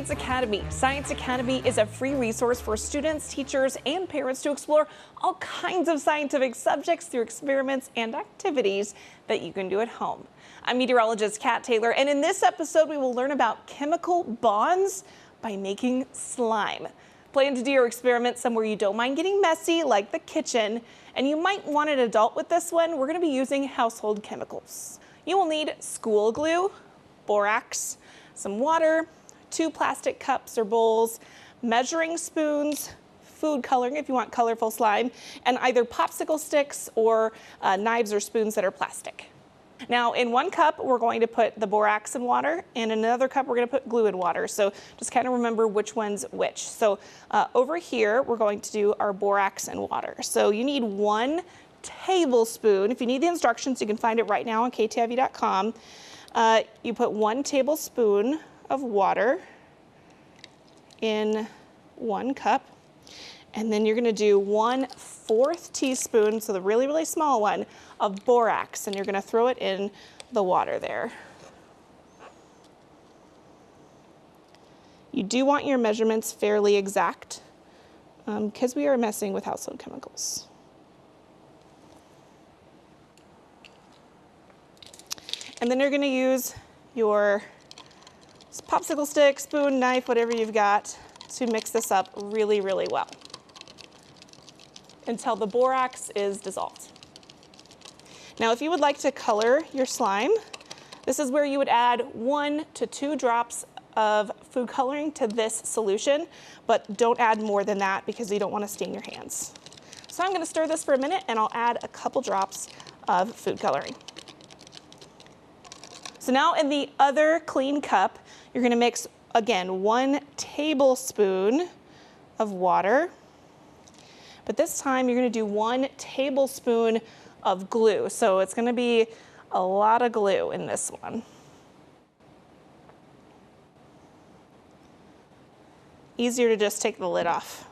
Science Academy. Science Academy is a free resource for students, teachers, and parents to explore all kinds of scientific subjects through experiments and activities that you can do at home. I'm meteorologist Kat Taylor, and in this episode, we will learn about chemical bonds by making slime. Plan to do your experiment somewhere you don't mind getting messy, like the kitchen, and you might want an adult with this one. We're going to be using household chemicals. You will need school glue, borax, some water, 2 plastic cups or bowls, measuring spoons, food coloring if you want colorful slime, and either popsicle sticks or knives or spoons that are plastic. Now in 1 cup, we're going to put the borax in water, and in another cup, we're going to put glue in water. So just kind of remember which one's which. So over here, we're going to do our borax and water. So you need 1 tablespoon. If you need the instructions, you can find it right now on KTIV.com. You put 1 tablespoon of water in 1 cup, and then you're going to do 1/4 teaspoon, so the really, really small one, of borax, and you're going to throw it in the water there. You do want your measurements fairly exact because we are messing with household chemicals. And then you're going to use your popsicle stick, spoon, knife, whatever you've got, to mix this up really, really well until the borax is dissolved. Now, if you would like to color your slime, this is where you would add 1 to 2 drops of food coloring to this solution, but don't add more than that because you don't want to stain your hands. So I'm going to stir this for a minute, and I'll add a couple drops of food coloring. So now in the other clean cup, you're going to mix, again, 1 tablespoon of water. But this time you're going to do 1 tablespoon of glue. So it's going to be a lot of glue in this one. Easier to just take the lid off.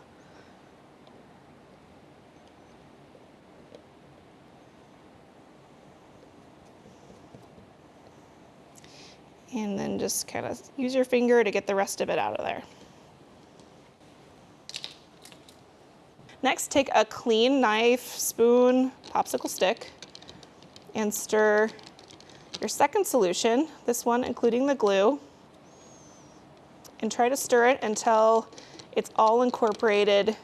And then just kind of use your finger to get the rest of it out of there. Next, take a clean knife, spoon, popsicle stick, and stir your second solution, this one including the glue, and try to stir it until it's all incorporated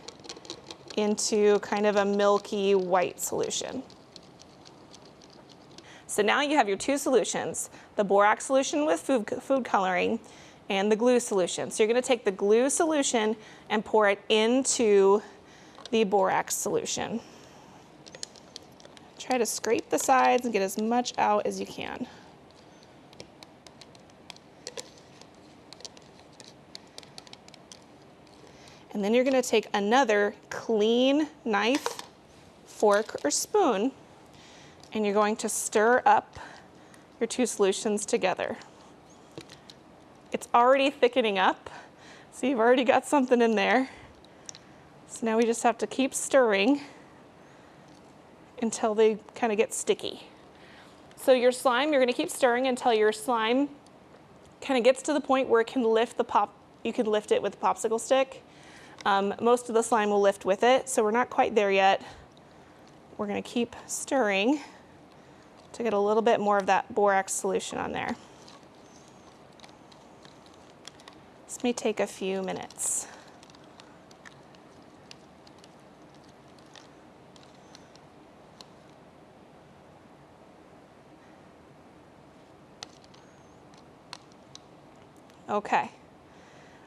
into kind of a milky white solution. So now you have your 2 solutions, the borax solution with food coloring and the glue solution. So you're going to take the glue solution and pour it into the borax solution. Try to scrape the sides and get as much out as you can. And then you're going to take another clean knife, fork, or spoon, and you're going to stir up your 2 solutions together. It's already thickening up, so you've already got something in there. So now we just have to keep stirring until they kind of get sticky. So your slime, you're going to keep stirring until your slime kind of gets to the point where it can lift you can lift it with a popsicle stick. Most of the slime will lift with it, so we're not quite there yet. We're going to keep stirring to get a little bit more of that borax solution on there. This may take a few minutes. Okay,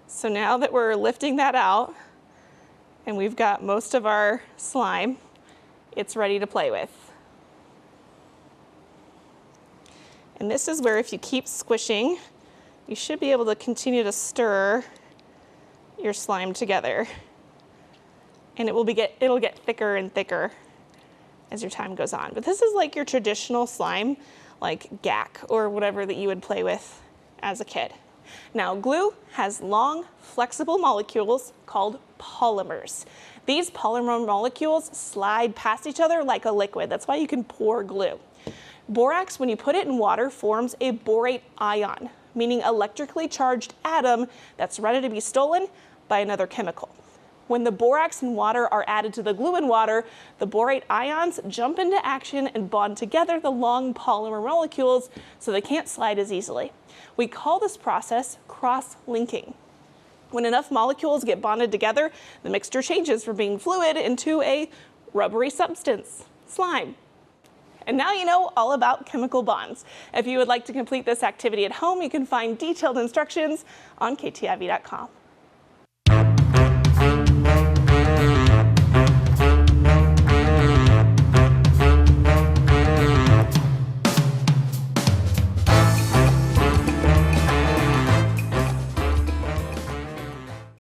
so now that we're lifting that out and we've got most of our slime, it's ready to play with. And this is where if you keep squishing, you should be able to continue to stir your slime together. And it'll get thicker and thicker as your time goes on. But this is like your traditional slime, like GAC or whatever that you would play with as a kid. Now, glue has long, flexible molecules called polymers. These polymer molecules slide past each other like a liquid. That's why you can pour glue. Borax, when you put it in water, forms a borate ion, meaning electrically charged atom that's ready to be stolen by another chemical. When the borax and water are added to the glue in water, the borate ions jump into action and bond together the long polymer molecules so they can't slide as easily. We call this process cross-linking. When enough molecules get bonded together, the mixture changes from being fluid into a rubbery substance, slime. And now you know all about chemical bonds. If you would like to complete this activity at home, you can find detailed instructions on KTIV.com.